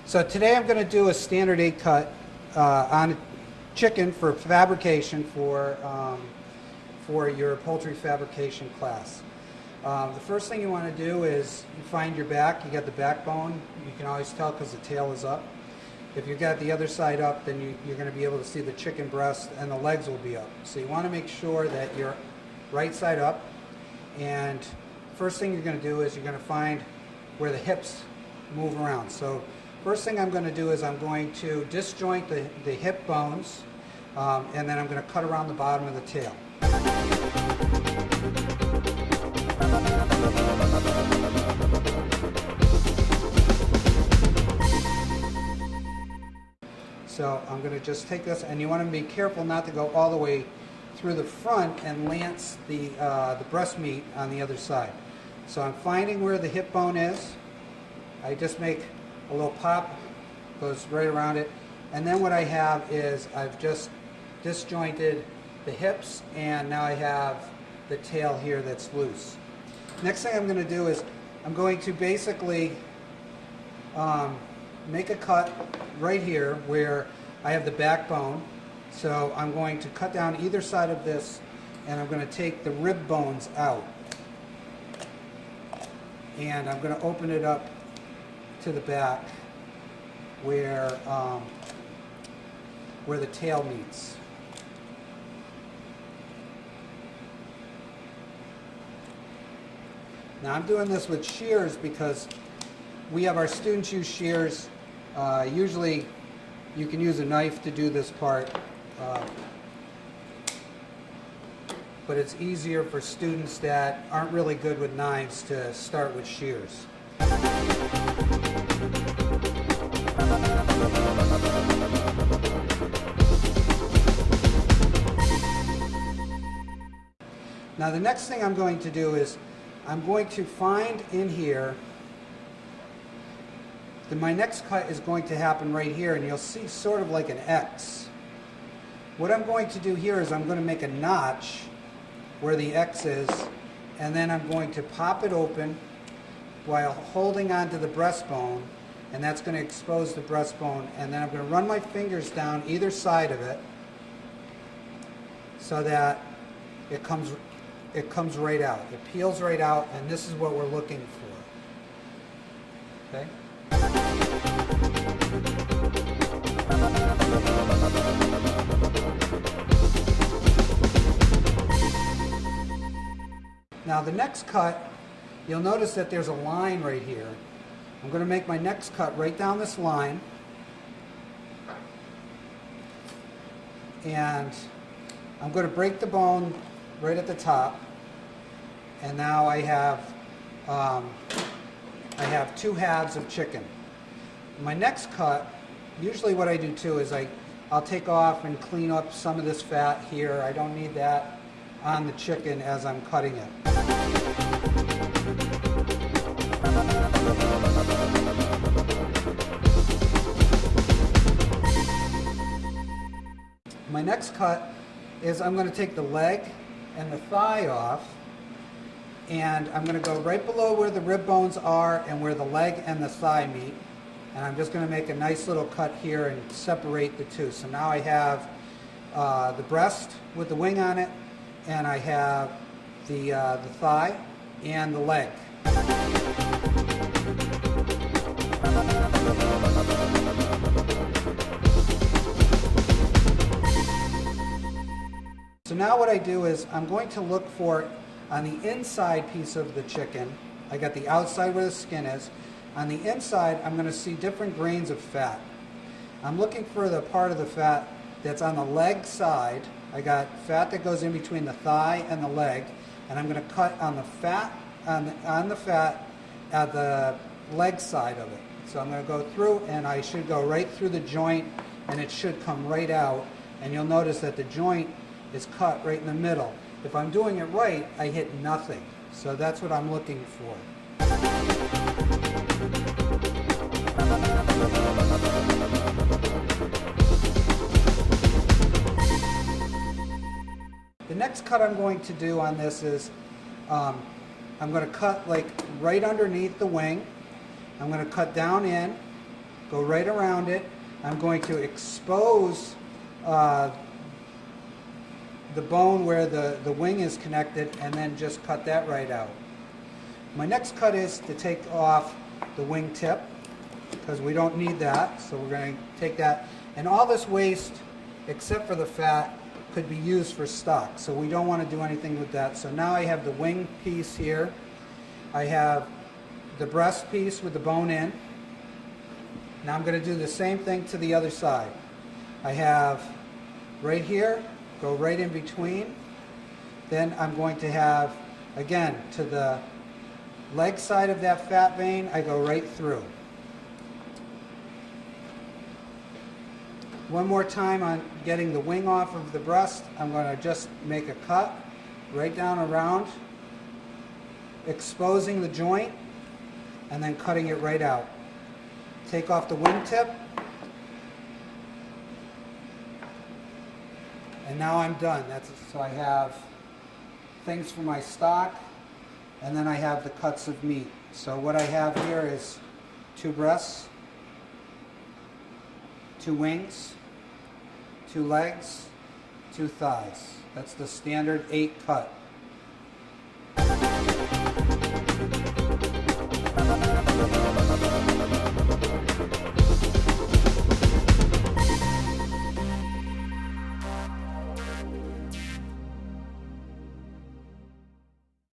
So today I'm going to do a standard 8 cut on chicken for fabrication for your poultry fabrication class. The first thing you want to do is you find your back. You got the backbone. You can always tell because the tail is up. If you've got the other side up, then you're going to be able to see the chicken breast and the legs will be up. So you want to make sure that you're right side up. And first thing you're going to do is you're going to find where the hips move around. So first thing I'm going to do is I'm going to disjoint the hip bones, and then I'm going to cut around the bottom of the tail. So I'm going to just take this, and you want to be careful not to go all the way through the front and lance the breast meat on the other side. So I'm finding where the hip bone is. I just make a little pop, goes right around it, and then what I have is I've just disjointed the hips, and now I have the tail here that's loose. Next thing I'm going to do is I'm going to basically make a cut right here where I have the backbone. So I'm going to cut down either side of this, and I'm going to take the rib bones out, and I'm going to open it up to the back where the tail meets. Now I'm doing this with shears because we have our students use shears. Usually you can use a knife to do this part, but it's easier for students that aren't really good with knives to start with shears. Now the next thing I'm going to do is I'm going to find in here, my next cut is going to happen right here, and you'll see sort of like an X. What I'm going to do here is I'm going to make a notch where the X is, and then I'm going to pop it open while holding onto the breastbone, and that's going to expose the breastbone, and then I'm going to run my fingers down either side of it so that it comes right out. It peels right out, and this is what we're looking for. Okay? Now the next cut, you'll notice that there's a line right here. I'm going to make my next cut right down this line, and I'm going to break the bone right at the top, and now I have two halves of chicken. My next cut, usually what I do too is I'll take off and clean up some of this fat here. I don't need that on the chicken as I'm cutting it. My next cut is I'm going to take the leg and the thigh off, and I'm going to go right below where the rib bones are and where the leg and the thigh meet, and I'm just going to make a nice little cut here and separate the two. So now I have the breast with the wing on it, and I have the thigh and the leg. So now what I do is I'm going to look for, on the inside piece of the chicken, I got the outside where the skin is. On the inside, I'm going to see different grains of fat. I'm looking for the part of the fat that's on the leg side. I got fat that goes in between the thigh and the leg, and I'm going to cut on the fat on the fat at the leg side of it. So I'm going to go through, and I should go right through the joint, and it should come right out. And you'll notice that the joint is cut right in the middle. If I'm doing it right, I hit nothing. So that's what I'm looking for. The next cut I'm going to do on this is I'm going to cut like right underneath the wing. I'm going to cut down in, go right around it. I'm going to expose the bone where the wing is connected, and then just cut that right out. My next cut is to take off the wing tip, because we don't need that, so we're going to take that. And all this waste, except for the fat, could be used for stock, so we don't want to do anything with that. So now I have the wing piece here. I have the breast piece with the bone in. Now I'm going to do the same thing to the other side. I have right here, go right in between. Then I'm going to have, again, to the leg side of that fat vein, I go right through. One more time on getting the wing off of the breast, I'm going to just make a cut right down around, exposing the joint, and then cutting it right out. Take off the wingtip, and now I'm done. So I have things for my stock, and then I have the cuts of meat. So what I have here is 2 breasts, 2 wings, 2 legs, 2 thighs. That's the standard 8 cut.